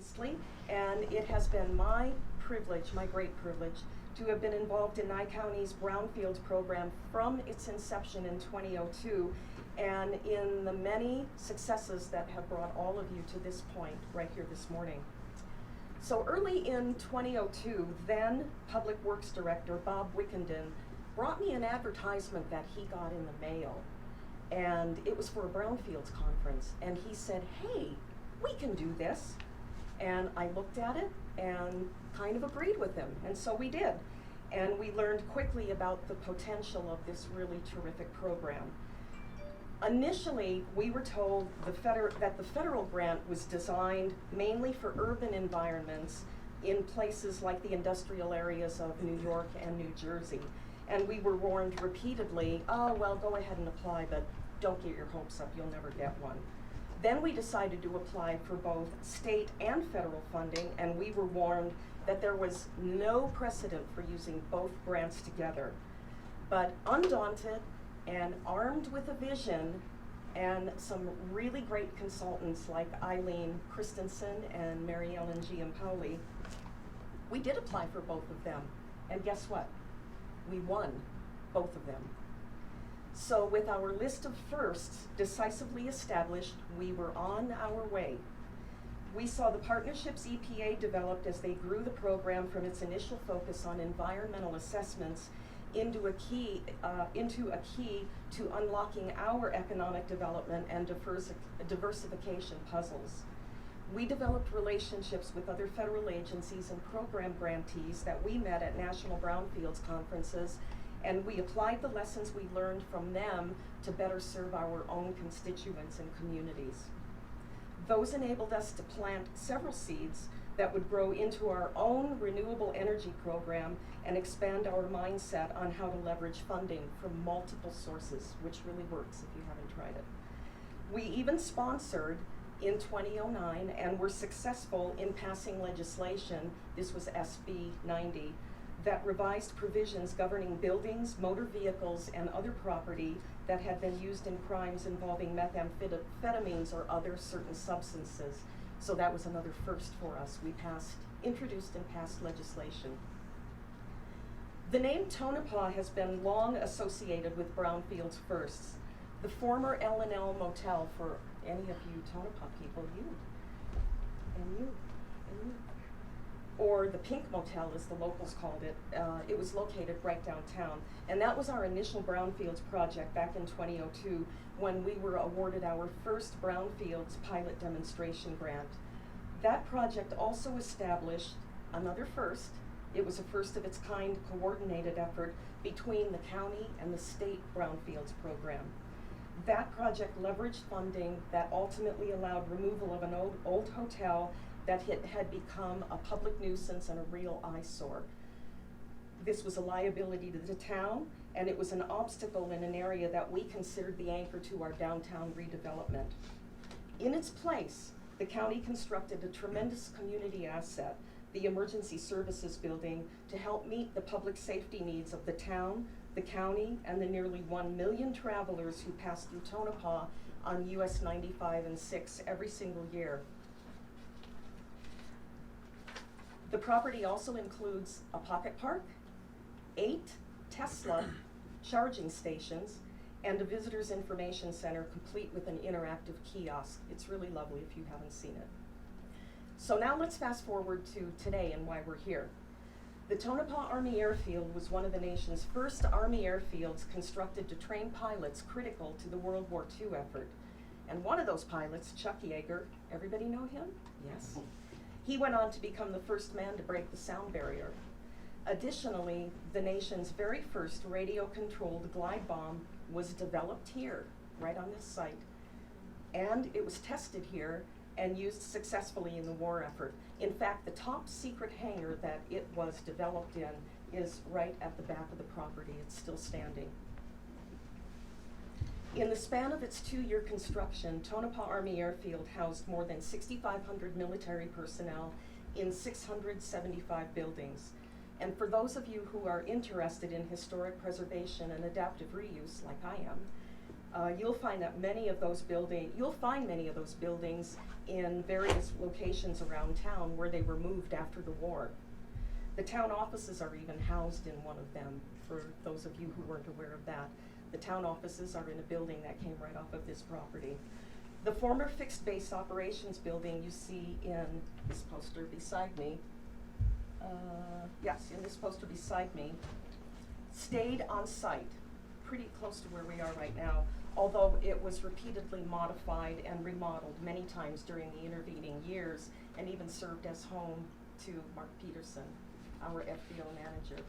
modestly, and it has been my privilege, my great privilege, to have been involved in Nye County's Brownfields program from its inception in 2002, and in the many successes that have brought all of you to this point right here this morning. So early in 2002, then Public Works Director Bob Wickenden brought me an advertisement that he got in the mail, and it was for a Brownfields conference, and he said, hey, we can do this. And I looked at it and kind of agreed with him, and so we did. And we learned quickly about the potential of this really terrific program. Initially, we were told that the federal grant was designed mainly for urban environments in places like the industrial areas of New York and New Jersey. And we were warned repeatedly, oh, well, go ahead and apply, but don't get your hopes up, you'll never get one. Then we decided to apply for both state and federal funding, and we were warned that there was no precedent for using both grants together. But undaunted and armed with a vision and some really great consultants like Eileen Christensen and Mary Ellen Giampoli, we did apply for both of them. And guess what? We won both of them. So with our list of firsts decisively established, we were on our way. We saw the partnership's EPA developed as they grew the program from its initial focus on environmental assessments into a key to unlocking our economic development and diversification puzzles. We developed relationships with other federal agencies and program grantees that we met at national brownfields conferences, and we applied the lessons we learned from them to better serve our own constituents and communities. Those enabled us to plant several seeds that would grow into our own renewable energy program and expand our mindset on how to leverage funding from multiple sources, which really works if you haven't tried it. We even sponsored in 2009 and were successful in passing legislation, this was SB 90, that revised provisions governing buildings, motor vehicles, and other property that had been used in crimes involving methamphetamines or other certain substances. So that was another first for us. We introduced and passed legislation. The name Tonopah has been long associated with Brownfields firsts. The former L&L Motel, for any of you Tonopah people, you, and you, and you. Or the Pink Motel, as the locals called it. It was located right downtown. And that was our initial Brownfields project back in 2002 when we were awarded our first Brownfields pilot demonstration grant. That project also established another first. It was a first of its kind coordinated effort between the county and the state Brownfields program. That project leveraged funding that ultimately allowed removal of an old hotel that had become a public nuisance and a real eyesore. This was a liability to the town, and it was an obstacle in an area that we considered the anchor to our downtown redevelopment. In its place, the county constructed a tremendous community asset, the Emergency Services Building, to help meet the public safety needs of the town, the county, and the nearly 1 million travelers who pass through Tonopah on US 95 and 6 every single year. The property also includes a pocket park, 8 Tesla charging stations, and a visitor's information center complete with an interactive kiosk. It's really lovely if you haven't seen it. So now let's fast forward to today and why we're here. The Tonopah Army Airfield was one of the nation's first Army airfields constructed to train pilots critical to the World War II effort. And one of those pilots, Chuck Yeager, everybody know him? Yes. He went on to become the first man to break the sound barrier. Additionally, the nation's very first radio-controlled glide bomb was developed here, right on this site. And it was tested here and used successfully in the war effort. In fact, the top secret hangar that it was developed in is right at the back of the property. It's still standing. In the span of its 2-year construction, Tonopah Army Airfield housed more than 6,500 military personnel in 675 buildings. And for those of you who are interested in historic preservation and adaptive reuse, like I am, You'll find many of those buildings in various locations around town where they were moved after the war. The town offices are even housed in one of them, for those of you who weren't aware of that. The town offices are in a building that came right off of this property. The former fixed base operations building you see in this poster beside me, stayed on site, pretty close to where we are right now, although it was repeatedly modified and remodeled many times during the intervening years, and even served as home to Mark Peterson, our FBO manager.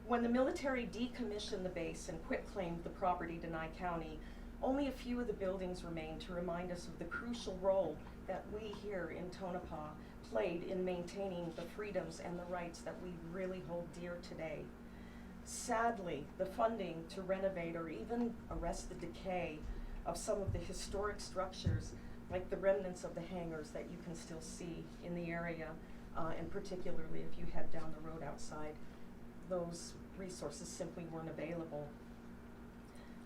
When the military decommissioned the base and quitclaimed the property to Nye County, only a few of the buildings remained to remind us of the crucial role that we here in Tonopah played in maintaining the freedoms and the rights that we really hold dear today. Sadly, the funding to renovate or even arrest the decay of some of the historic structures, like the remnants of the hangars that you can still see in the area, and particularly if you head down the road outside, those resources simply weren't available.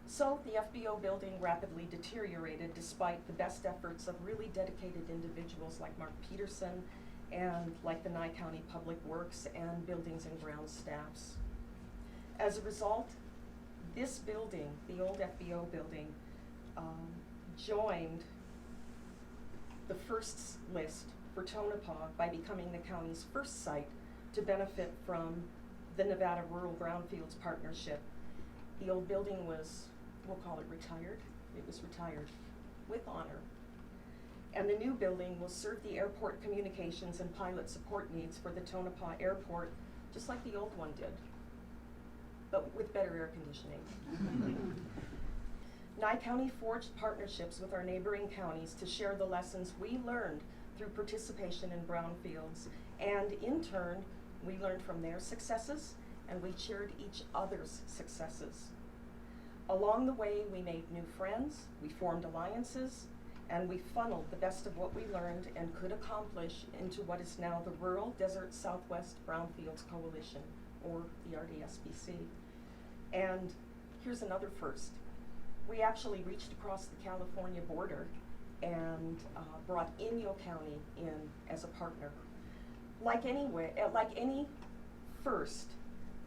So the FBO building rapidly deteriorated despite the best efforts of really dedicated individuals like Mark Peterson and like the Nye County Public Works and Buildings and Grounds staffs. As a result, this building, the old FBO building, joined the first list for Tonopah by becoming the county's first site to benefit from the Nevada Rural Brownfields Partnership. The old building was, we'll call it retired. It was retired with honor. And the new building will serve the airport communications and pilot support needs for the Tonopah Airport, just like the old one did, but with better air conditioning. Nye County forged partnerships with our neighboring counties to share the lessons we learned through participation in brownfields, and in turn, we learned from their successes and we cheered each other's successes. Along the way, we made new friends, we formed alliances, and we funneled the best of what we learned and could accomplish into what is now the Rural Desert Southwest Brownfields Coalition, or the RDSBC. And here's another first. We actually reached across the California border and brought Inyo County in as a partner. Like any first,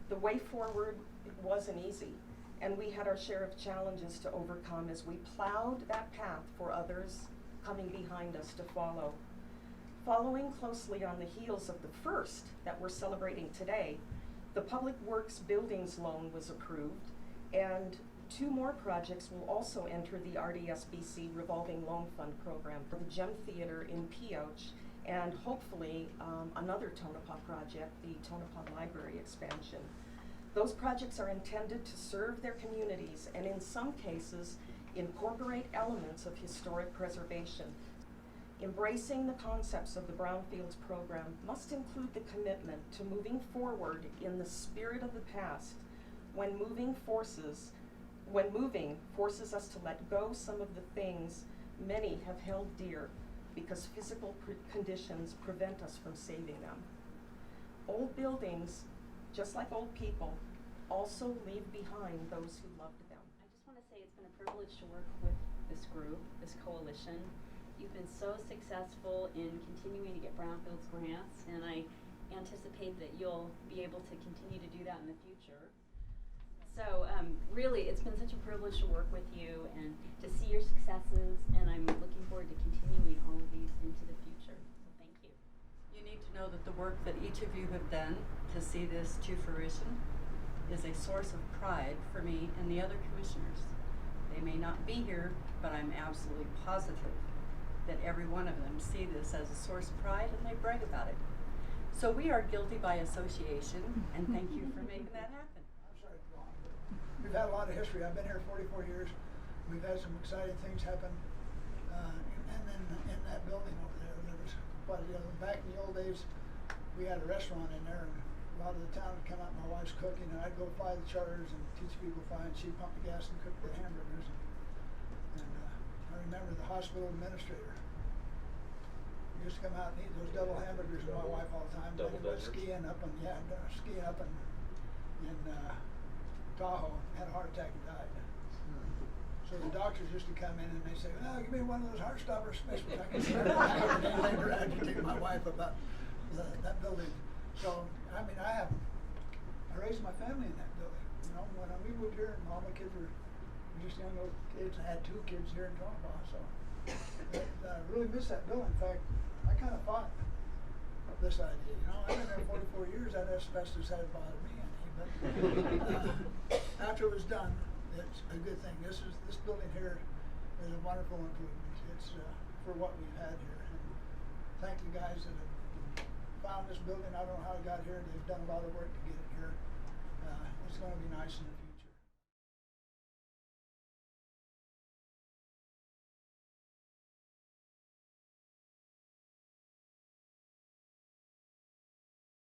the way forward wasn't easy, and we had our share of challenges to overcome as we plowed that path for others coming behind us to follow. Following closely on the heels of the first that we're celebrating today, the Public Works Buildings loan was approved, and 2 more projects will also enter the RDSBC Revolving Loan Fund program for the Gem Theater in Pioche, and hopefully another Tonopah project, the Tonopah Library expansion. Those projects are intended to serve their communities and in some cases incorporate elements of historic preservation. Embracing the concepts of the Brownfields program must include the commitment to moving forward in the spirit of the past when moving forces us to let go some of the things many have held dear because physical conditions prevent us from saving them. Old buildings, just like old people, also leave behind those who loved them. I just want to say it's been a privilege to work with this group, this coalition. You've been so successful in continuing to get Brownfields grants, and I anticipate that you'll be able to continue to do that in the future. So really, it's been such a privilege to work with you and to see your successes, and I'm looking forward to continuing all of these into the future. So thank you. You need to know that the work that each of you have done to see this to fruition is a source of pride for me and the other commissioners. They may not be here, but I'm absolutely positive that every one of them see this as a source of pride and they brag about it. So we are guilty by association, and thank you for making that happen. I'm sorry to go on, but we've had a lot of history. I've been here 44 years. We've had some exciting things happen. And then in that building over there was quite a deal. Back in the old days, we had a restaurant in there, and a lot of the town would come out, my wife's cooking, and I'd go fly the charters and teach people fly, and she'd pump the gas and cook the hamburgers. And I remember the hospital administrator used to come out and eat those double hamburgers with my wife all the time. Double dippers. Skiing up in Tahoe, had a heart attack and died. So the doctors used to come in and they say, "Well, give me one of those heart stopper specials." I can start a day later agitate my wife about that building. So I mean, I raised my family in that building. You know, when we moved here, and all my kids were just young little kids. I had 2 kids here in Tonopah, so I really miss that building. In fact, I kind of fought this idea. You know, I've been there 44 years. That asbestos hadn't bothered me any, but after it was done, it's a good thing. This building here is a wonderful improvement. It's for what we've had here. And thank the guys that have found this building. I don't know how it got here. They've done a lot of work to get it here. It's going to be nice in the future.